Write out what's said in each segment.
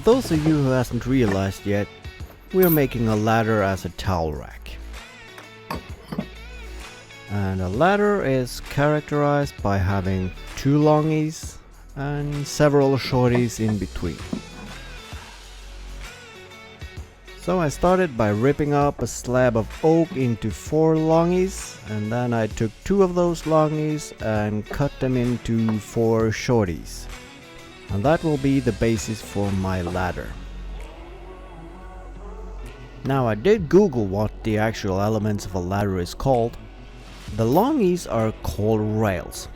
those of you who hasn't realized yet, we are making a ladder as a towel rack. And a ladder is characterized by having 2 longies and several shorties in between. So I started by ripping up a slab of oak into 4 longies, and then I took 2 of those longies and cut them into 4 shorties. And that will be the basis for my ladder. Now I did Google what the actual elements of a ladder is called. The longies are called rails,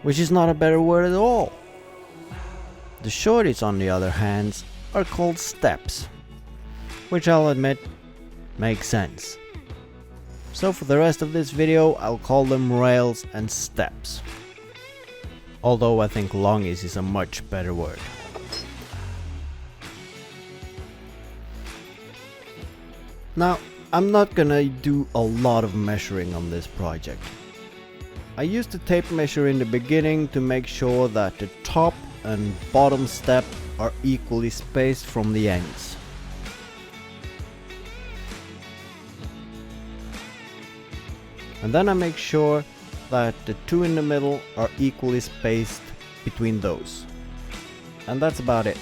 which is not a better word at all. The shorties, on the other hand, are called steps, which I'll admit makes sense. So for the rest of this video, I'll call them rails and steps. Although I think longies is a much better word. Now, I'm not gonna do a lot of measuring on this project. I used a tape measure in the beginning to make sure that the top and bottom step are equally spaced from the ends. And then I make sure that the 2 in the middle are equally spaced between those. And that's about it.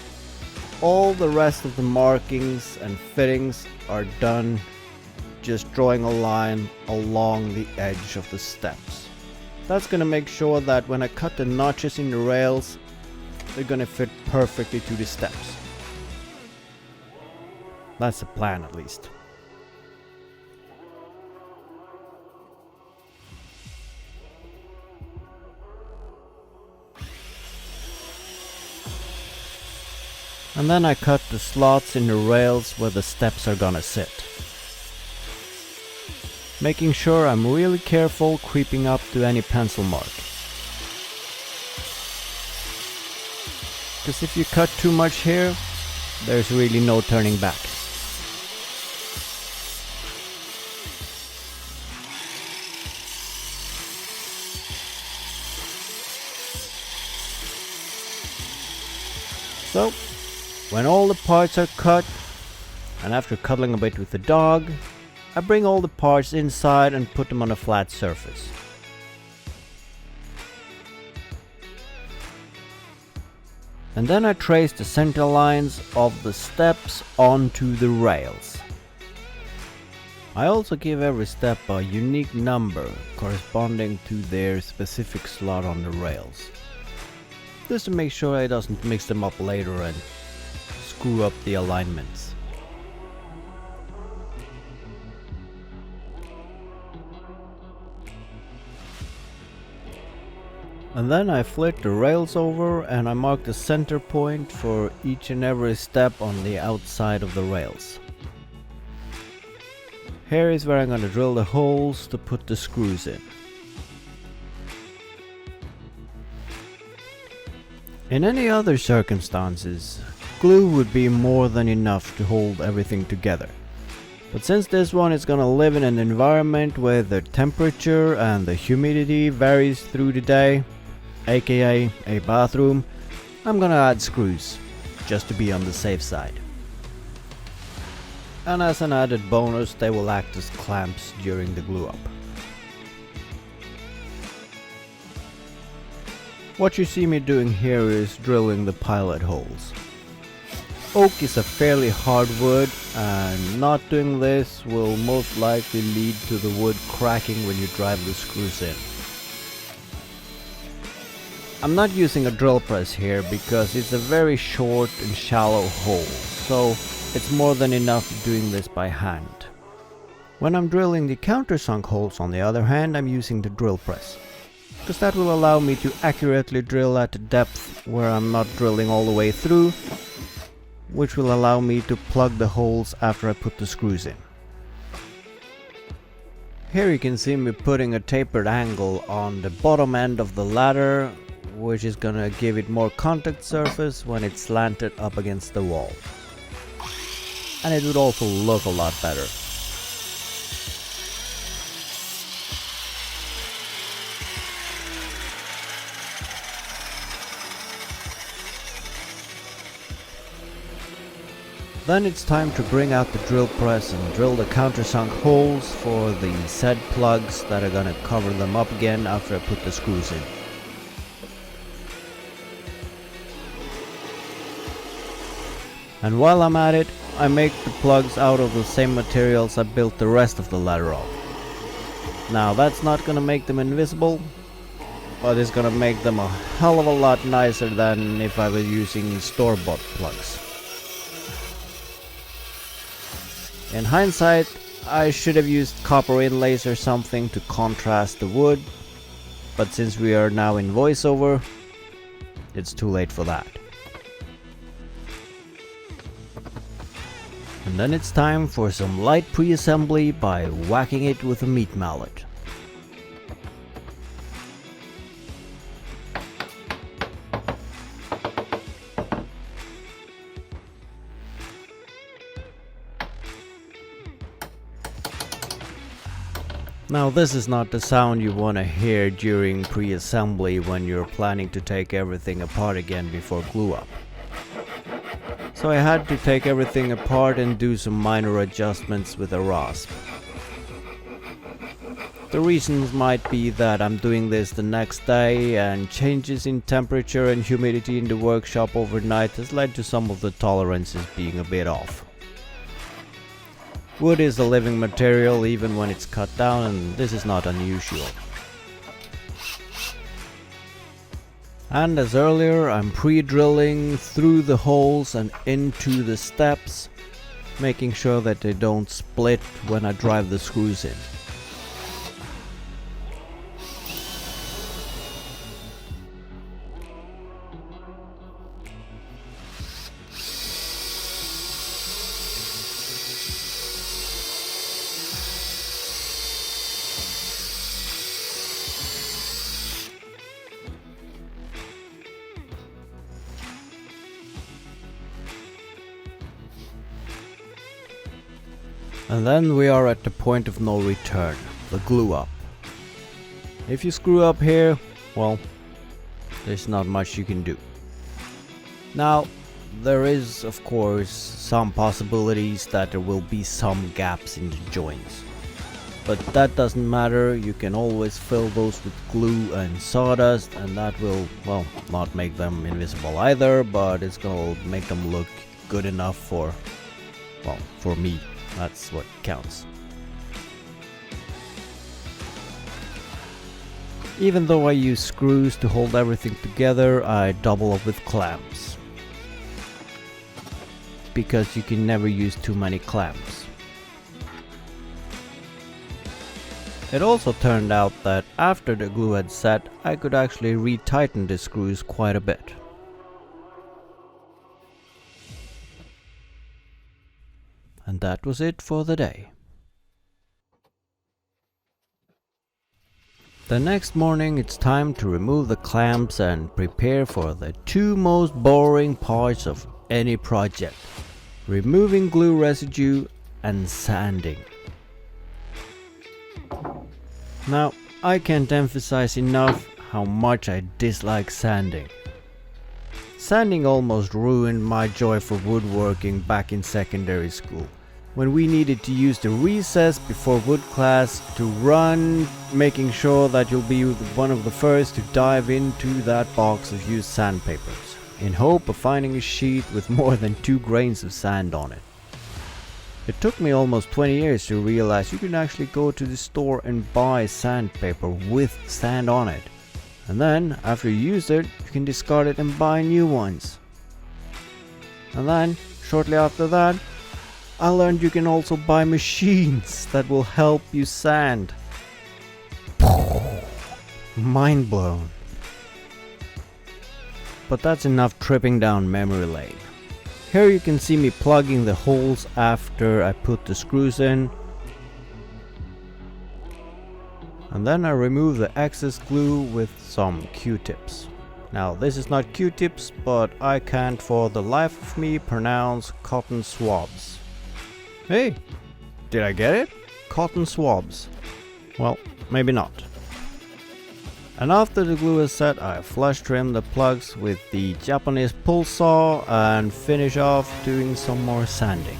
All the rest of the markings and fittings are done just drawing a line along the edge of the steps. That's gonna make sure that when I cut the notches in the rails, they're gonna fit perfectly to the steps. That's the plan, at least. And then I cut the slots in the rails where the steps are gonna sit. Making sure I'm really careful creeping up to any pencil mark. Because if you cut too much here, there's really no turning back. So, when all the parts are cut, and after cuddling a bit with the dog, I bring all the parts inside and put them on a flat surface. And then I trace the center lines of the steps onto the rails. I also give every step a unique number corresponding to their specific slot on the rails, just to make sure I doesn't mix them up later and screw up the alignments. And then I flip the rails over and I mark the center point for each and every step on the outside of the rails. Here is where I'm gonna drill the holes to put the screws in. In any other circumstances, glue would be more than enough to hold everything together. But since this one is gonna live in an environment where the temperature and the humidity varies through the day, aka a bathroom, I'm gonna add screws, just to be on the safe side. And as an added bonus, they will act as clamps during the glue up. What you see me doing here is drilling the pilot holes. Oak is a fairly hard wood, and not doing this will most likely lead to the wood cracking when you drive the screws in. I'm not using a drill press here because it's a very short and shallow hole, so it's more than enough doing this by hand. When I'm drilling the countersunk holes, on the other hand, I'm using the drill press, because that will allow me to accurately drill at the depth where I'm not drilling all the way through, which will allow me to plug the holes after I put the screws in. Here you can see me putting a tapered angle on the bottom end of the ladder, which is gonna give it more contact surface when it's slanted up against the wall. And it would also look a lot better. Then it's time to bring out the drill press and drill the countersunk holes for the said plugs that are gonna cover them up again after I put the screws in. And while I'm at it, I make the plugs out of the same materials I built the rest of the ladder of. Now that's not gonna make them invisible, but it's gonna make them a hell of a lot nicer than if I was using store-bought plugs. In hindsight, I should have used copper inlays or something to contrast the wood, but since we are now in voiceover, it's too late for that. And then it's time for some light pre-assembly by whacking it with a meat mallet. Now this is not the sound you want to hear during pre-assembly when you're planning to take everything apart again before glue up. So I had to take everything apart and do some minor adjustments with a rasp. The reasons might be that I'm doing this the next day, and changes in temperature and humidity in the workshop overnight has led to some of the tolerances being a bit off. Wood is a living material even when it's cut down, and this is not unusual. And as earlier, I'm pre-drilling through the holes and into the steps, making sure that they don't split when I drive the screws in. And then we are at the point of no return, the glue up. If you screw up here, well, there's not much you can do. Now, there is of course some possibilities that there will be some gaps in the joints. But that doesn't matter, you can always fill those with glue and sawdust, and that will, well, not make them invisible either, but it's gonna make them look good enough for, well, for me. That's what counts. Even though I use screws to hold everything together, I double up with clamps. Because you can never use too many clamps. It also turned out that after the glue had set, I could actually retighten the screws quite a bit. And that was it for the day. The next morning it's time to remove the clamps and prepare for the two most boring parts of any project: removing glue residue and sanding. Now, I can't emphasize enough how much I dislike sanding. Sanding almost ruined my joy for woodworking back in secondary school, when we needed to use the recess before wood class to run, making sure that you'll be one of the first to dive into that box of used sandpapers, in hope of finding a sheet with more than 2 grains of sand on it. It took me almost 20 years to realize you can actually go to the store and buy sandpaper with sand on it. And then, after you use it, you can discard it and buy new ones. And then, shortly after that, I learned you can also buy machines that will help you sand. Mind blown. But that's enough tripping down memory lane. Here you can see me plugging the holes after I put the screws in. And then I remove the excess glue with some Q-tips. Now this is not Q-tips, but I can't for the life of me pronounce cotton swabs. Hey, did I get it? Cotton swabs. Well, maybe not. And after the glue is set, I flush trim the plugs with the Japanese pull saw and finish off doing some more sanding.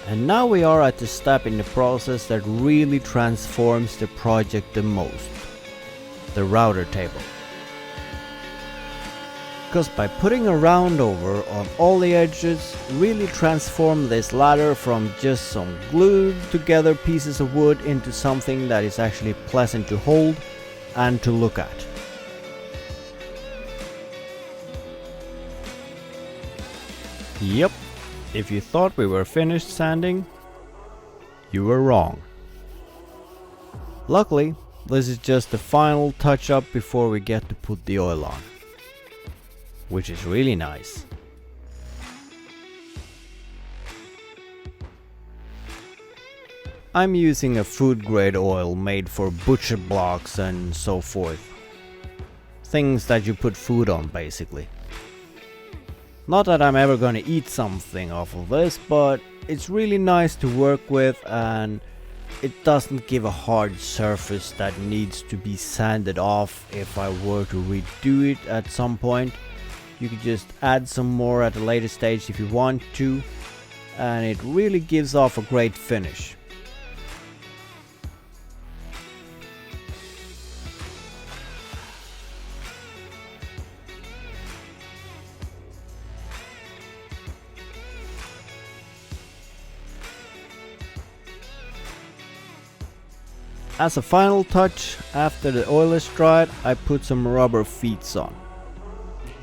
And now we are at the step in the process that really transforms the project the most, the router table. Because by putting a round over on all the edges, really transform this ladder from just some glued together pieces of wood into something that is actually pleasant to hold and to look at. Yep. If you thought we were finished sanding, you were wrong. Luckily, this is just the final touch up before we get to put the oil on, which is really nice. I'm using a food grade oil made for butcher blocks and so forth. Things that you put food on basically. Not that I'm ever gonna eat something off of this, but it's really nice to work with and it doesn't give a hard surface that needs to be sanded off if I were to redo it at some point. You could just add some more at a later stage if you want to, and it really gives off a great finish. As a final touch, after the oil is dried, I put some rubber feet on.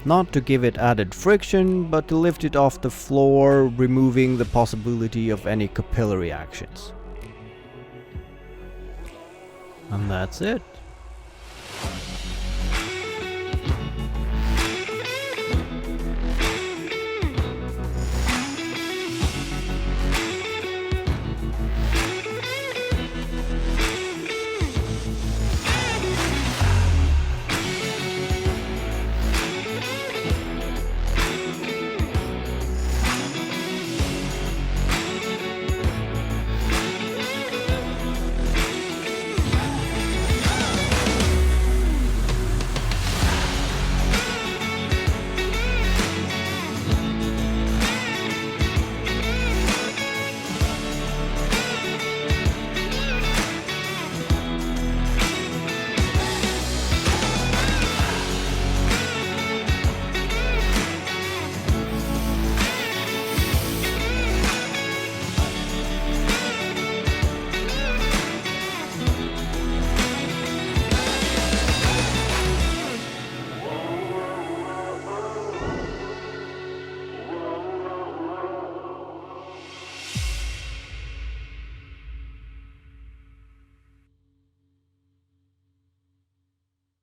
Not to give it added friction, but to lift it off the floor, removing the possibility of any capillary actions. And that's it.